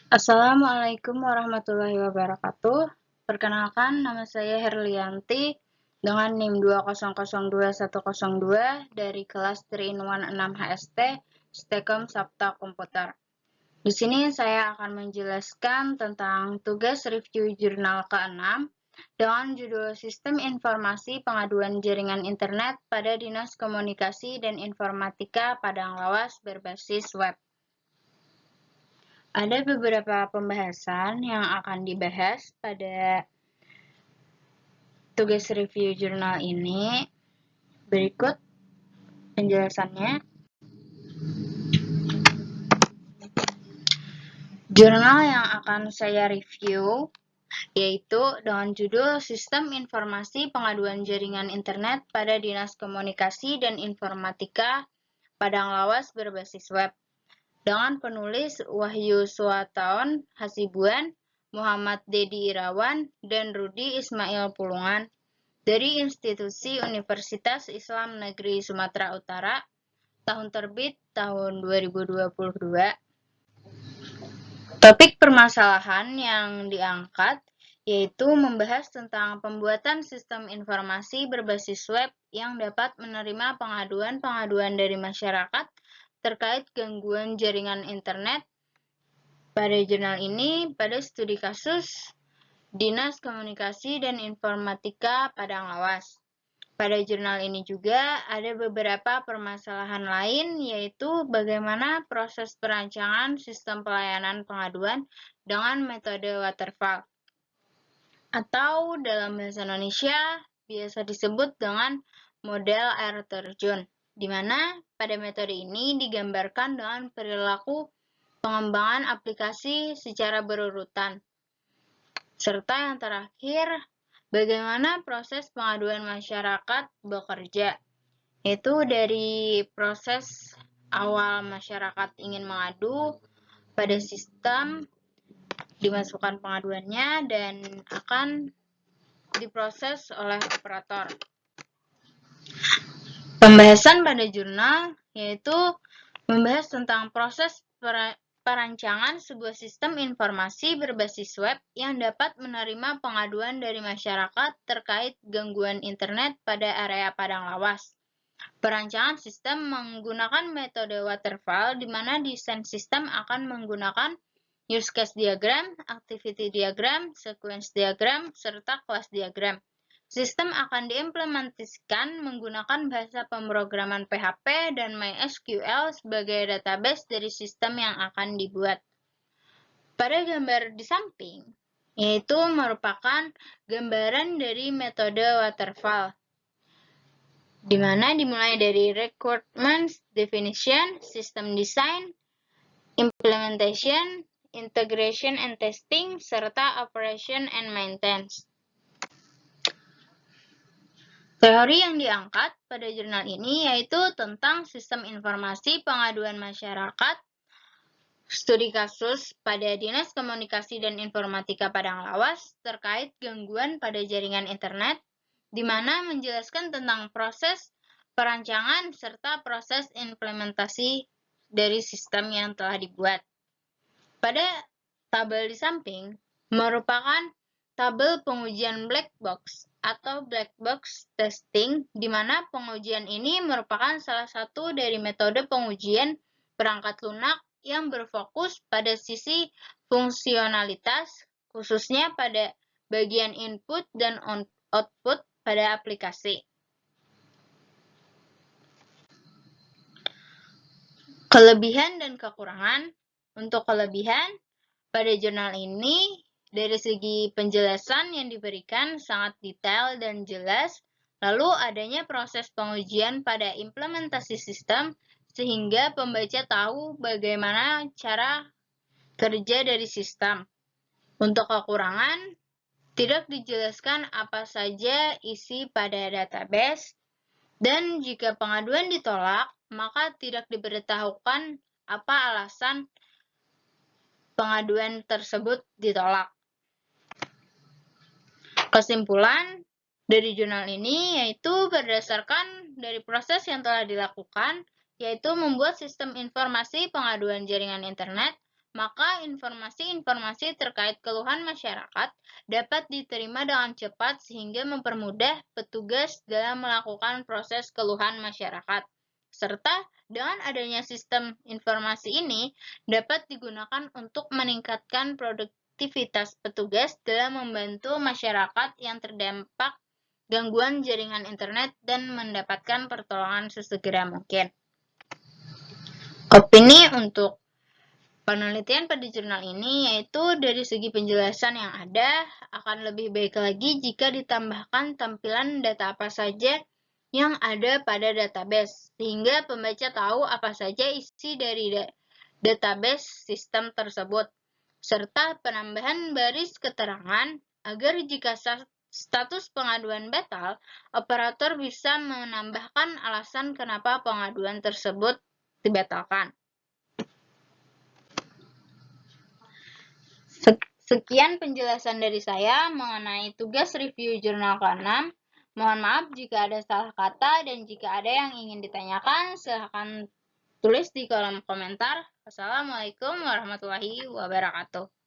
Assalamualaikum warahmatullahi wabarakatuh. Perkenalkan, nama saya Herlianti dengan NIM 2002102 dari kelas 3-in-1 6 HST, Stekom Sabta Komputer. Di sini saya akan menjelaskan tentang tugas review jurnal ke-6 dengan judul Sistem Informasi Pengaduan Jaringan Internet pada Dinas Komunikasi dan Informatika Padang Lawas berbasis web. Ada beberapa pembahasan yang akan dibahas pada tugas review jurnal ini. Berikut penjelasannya. Jurnal yang akan saya review yaitu dengan judul Sistem Informasi Pengaduan Jaringan Internet pada Dinas Komunikasi dan Informatika Padang Lawas berbasis web. Dengan penulis Wahyu Suwataon Hasibuan, Muhammad Dedi Irawan, dan Rudi Ismail Pulungan dari Institusi Universitas Islam Negeri Sumatera Utara, tahun terbit tahun 2022. Topik permasalahan yang diangkat yaitu membahas tentang pembuatan sistem informasi berbasis web yang dapat menerima pengaduan-pengaduan dari masyarakat terkait gangguan jaringan internet. Pada jurnal ini, pada studi kasus Dinas Komunikasi dan Informatika Padang Lawas. Pada jurnal ini juga ada beberapa permasalahan lain, yaitu bagaimana proses perancangan sistem pelayanan pengaduan dengan metode waterfall, atau dalam bahasa Indonesia biasa disebut dengan model air terjun, di mana pada metode ini digambarkan dengan perilaku pengembangan aplikasi secara berurutan. Serta yang terakhir, bagaimana proses pengaduan masyarakat bekerja, yaitu dari proses awal masyarakat ingin mengadu pada sistem, dimasukkan pengaduannya, dan akan diproses oleh operator. Pembahasan pada jurnal yaitu membahas tentang proses perancangan sebuah sistem informasi berbasis web yang dapat menerima pengaduan dari masyarakat terkait gangguan internet pada area Padang Lawas. Perancangan sistem menggunakan metode waterfall, di mana desain sistem akan menggunakan use case diagram, activity diagram, sequence diagram, serta class diagram. Sistem akan diimplementasikan menggunakan bahasa pemrograman PHP dan MySQL sebagai database dari sistem yang akan dibuat. Pada gambar di samping, yaitu merupakan gambaran dari metode waterfall, di mana dimulai dari requirements, definition, system design, implementation, integration and testing, serta operation and maintenance. Teori yang diangkat pada jurnal ini yaitu tentang sistem informasi pengaduan masyarakat, studi kasus pada Dinas Komunikasi dan Informatika Padang Lawas terkait gangguan pada jaringan internet, di mana menjelaskan tentang proses perancangan serta proses implementasi dari sistem yang telah dibuat. Pada tabel di samping merupakan tabel pengujian black box atau black box testing, di mana pengujian ini merupakan salah satu dari metode pengujian perangkat lunak yang berfokus pada sisi fungsionalitas, khususnya pada bagian input dan output pada aplikasi. Kelebihan dan kekurangan. Untuk kelebihan, pada jurnal ini dari segi penjelasan yang diberikan sangat detail dan jelas, lalu adanya proses pengujian pada implementasi sistem sehingga pembaca tahu bagaimana cara kerja dari sistem. Untuk kekurangan, tidak dijelaskan apa saja isi pada database, dan jika pengaduan ditolak, maka tidak diberitahukan apa alasan pengaduan tersebut ditolak. Kesimpulan dari jurnal ini yaitu berdasarkan dari proses yang telah dilakukan, yaitu membuat sistem informasi pengaduan jaringan internet maka informasi-informasi terkait keluhan masyarakat dapat diterima dengan cepat sehingga mempermudah petugas dalam melakukan proses keluhan masyarakat. Serta dengan adanya sistem informasi ini dapat digunakan untuk meningkatkan produktivitas petugas dalam membantu masyarakat yang terdampak gangguan jaringan internet dan mendapatkan pertolongan sesegera mungkin. Opini untuk penelitian pada jurnal ini yaitu dari segi penjelasan yang ada akan lebih baik lagi jika ditambahkan tampilan data apa saja yang ada pada database, sehingga pembaca tahu apa saja isi dari database sistem tersebut, serta penambahan baris keterangan agar jika status pengaduan batal, operator bisa menambahkan alasan kenapa pengaduan tersebut dibatalkan. Sekian penjelasan dari saya mengenai tugas review jurnal ke-6. Mohon maaf jika ada salah kata dan jika ada yang ingin ditanyakan, silakan tulis di kolom komentar. Wassalamualaikum warahmatullahi wabarakatuh.